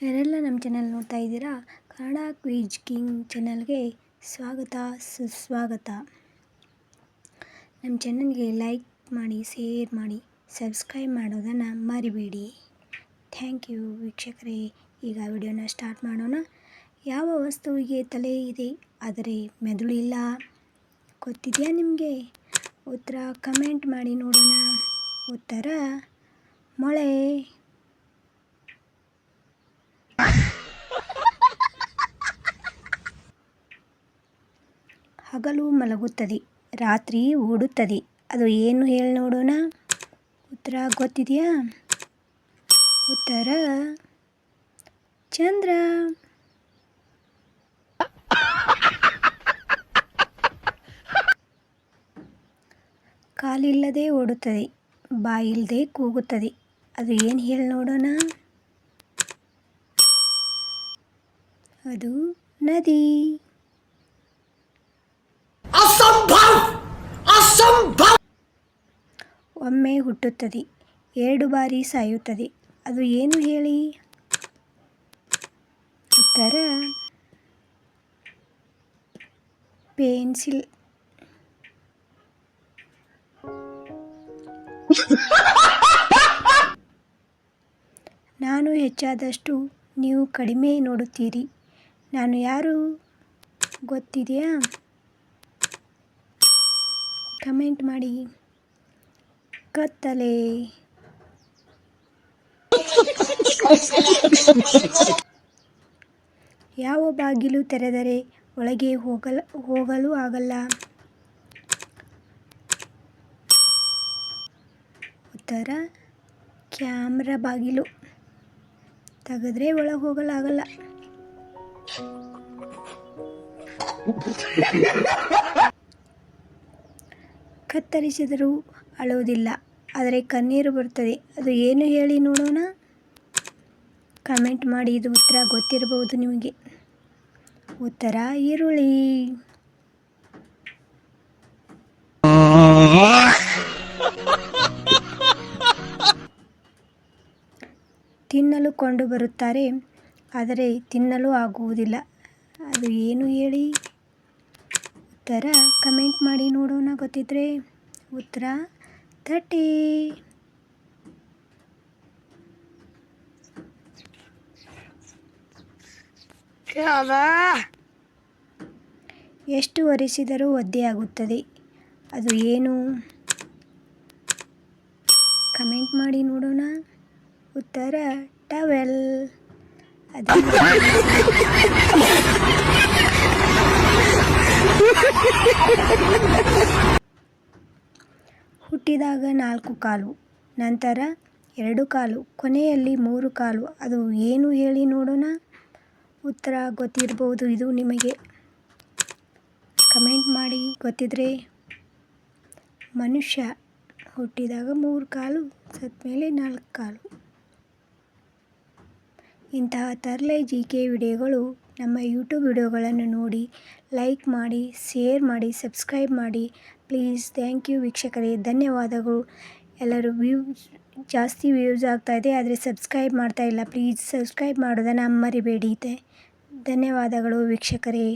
ಯಾರೆಲ್ಲ ನಮ್ಮ ಚಾನಲ್ ನೋಡ್ತಾ ಇದ್ದೀರಾ, ಕನ್ನಡ ಕ್ವಿಜ್ ಕಿಂಗ್ ಚಾನಲ್ಗೆ ಸ್ವಾಗತ ಸುಸ್ವಾಗತ. ನಮ್ಮ ಚಾನಲ್ಗೆ ಲೈಕ್ ಮಾಡಿ, ಶೇರ್ ಮಾಡಿ, ಸಬ್ಸ್ಕ್ರೈಬ್ ಮಾಡೋದನ್ನು ಮರಿಬೇಡಿ. ಥ್ಯಾಂಕ್ ಯು ವೀಕ್ಷಕರೇ. ಈಗ ವಿಡಿಯೋನ ಸ್ಟಾರ್ಟ್ ಮಾಡೋಣ. ಯಾವ ವಸ್ತುವಿಗೆ ತಲೆ ಇದೆ ಆದರೆ ಮೆದುಳಿಲ್ಲ? ಗೊತ್ತಿದೆಯಾ ನಿಮಗೆ? ಉತ್ತರ ಕಮೆಂಟ್ ಮಾಡಿ ನೋಡೋಣ. ಉತ್ತರ ಮೊಳೆ. ಹಗಲು ಮಲಗುತ್ತದೆ, ರಾತ್ರಿ ಓಡುತ್ತದೆ, ಅದು ಏನು ಹೇಳಿ ನೋಡೋಣ. ಉತ್ತರ ಗೊತ್ತಿದೆಯಾ? ಉತ್ತರ ಚಂದ್ರ. ಕಾಲಿಲ್ಲದೆ ಓಡುತ್ತದೆ, ಬಾಯಿಲ್ಲದೆ ಕೂಗುತ್ತದೆ, ಅದು ಏನು ಹೇಳಿ ನೋಡೋಣ. ಅದು ನದಿ. ಒಮ್ಮೆ ಹುಟ್ಟುತ್ತದೆ, 2 ಬಾರಿ ಸಾಯುತ್ತದೆ, ಅದು ಏನು ಹೇಳಿ. ಉತ್ತರ ಪೆನ್ಸಿಲ್. ನಾನು ಹೆಚ್ಚಾದಷ್ಟು ನೀವು ಕಡಿಮೆ ನೋಡುತ್ತೀರಿ, ನಾನು ಯಾರು ಗೊತ್ತಿದೆಯಾ? ಕಮೆಂಟ್ ಮಾಡಿ. ಕತ್ತಲೆ. ಯಾವ ಬಾಗಿಲು ತೆರೆದರೆ ಒಳಗೆ ಹೋಗಲು ಆಗಲ್ಲ? ಉತ್ತರ ಕ್ಯಾಮ್ರಾ ಬಾಗಿಲು. ತೆಗೆದ್ರೆ ಒಳಗೆ ಹೋಗಲಾಗಲ್ಲ. ಕತ್ತರಿಸಿದರೂ ಅಳುವುದಿಲ್ಲ, ಆದರೆ ಕಣ್ಣೀರು ಬರುತ್ತದೆ, ಅದು ಏನು ಹೇಳಿ ನೋಡೋಣ. ಕಮೆಂಟ್ ಮಾಡಿ. ಇದು ಉತ್ತರ ಗೊತ್ತಿರಬಹುದು ನಿಮಗೆ. ಉತ್ತರ ಈರುಳ್ಳಿ. ತಿನ್ನಲು ಕೊಂಡು ಬರುತ್ತಾರೆ, ಆದರೆ ತಿನ್ನಲು ಆಗುವುದಿಲ್ಲ, ಅದು ಏನು ಹೇಳಿ. ಉತ್ತರ ಕಮೆಂಟ್ ಮಾಡಿ ನೋಡೋಣ ಗೊತ್ತಿದ್ರೆ. ಉತ್ತರ ತಟ್ಟೆ. ಎಷ್ಟು ಒರೆಸಿದರೂ ಒದ್ದೆಯಾಗುತ್ತದೆ, ಅದು ಏನು? ಕಮೆಂಟ್ ಮಾಡಿ ನೋಡೋಣ. ಉತ್ತರ ಟವೆಲ್. ಅದು ಹುಟ್ಟಿದಾಗ 4 ಕಾಲು, ನಂತರ 2 ಕಾಲು, ಕೊನೆಯಲ್ಲಿ 3 ಕಾಲು, ಅದು ಏನು ಹೇಳಿ ನೋಡೋಣ. ಉತ್ತರ ಗೊತ್ತಿರಬಹುದು ಇದು ನಿಮಗೆ. ಕಮೆಂಟ್ ಮಾಡಿ ಗೊತ್ತಿದ್ರೆ. ಮನುಷ್ಯ ಹುಟ್ಟಿದಾಗ 3 ಕಾಲು, ಸತ್ತ ಮೇಲೆ 4 ಕಾಲು. ಇಂತಹ ತರಲೆ GK ವಿಡಿಯೋಗಳು ನಮ್ಮ ಯೂಟ್ಯೂಬ್ ವಿಡಿಯೋಗಳನ್ನು ನೋಡಿ ಲೈಕ್ ಮಾಡಿ, ಶೇರ್ ಮಾಡಿ, ಸಬ್ಸ್ಕ್ರೈಬ್ ಮಾಡಿ ಪ್ಲೀಸ್. ಥ್ಯಾಂಕ್ ಯು ವೀಕ್ಷಕರೇ, ಧನ್ಯವಾದಗಳು. ಎಲ್ಲರೂ ಜಾಸ್ತಿ ವ್ಯೂಸ್ ಆಗ್ತಾಯಿದೆ, ಆದರೆ ಸಬ್ಸ್ಕ್ರೈಬ್ ಮಾಡ್ತಾಯಿಲ್ಲ. ಪ್ಲೀಸ್ ಸಬ್ಸ್ಕ್ರೈಬ್ ಮಾಡೋದನ್ನು ಮರಿಬೇಡಿ. ಧನ್ಯವಾದಗಳು ವೀಕ್ಷಕರೇ.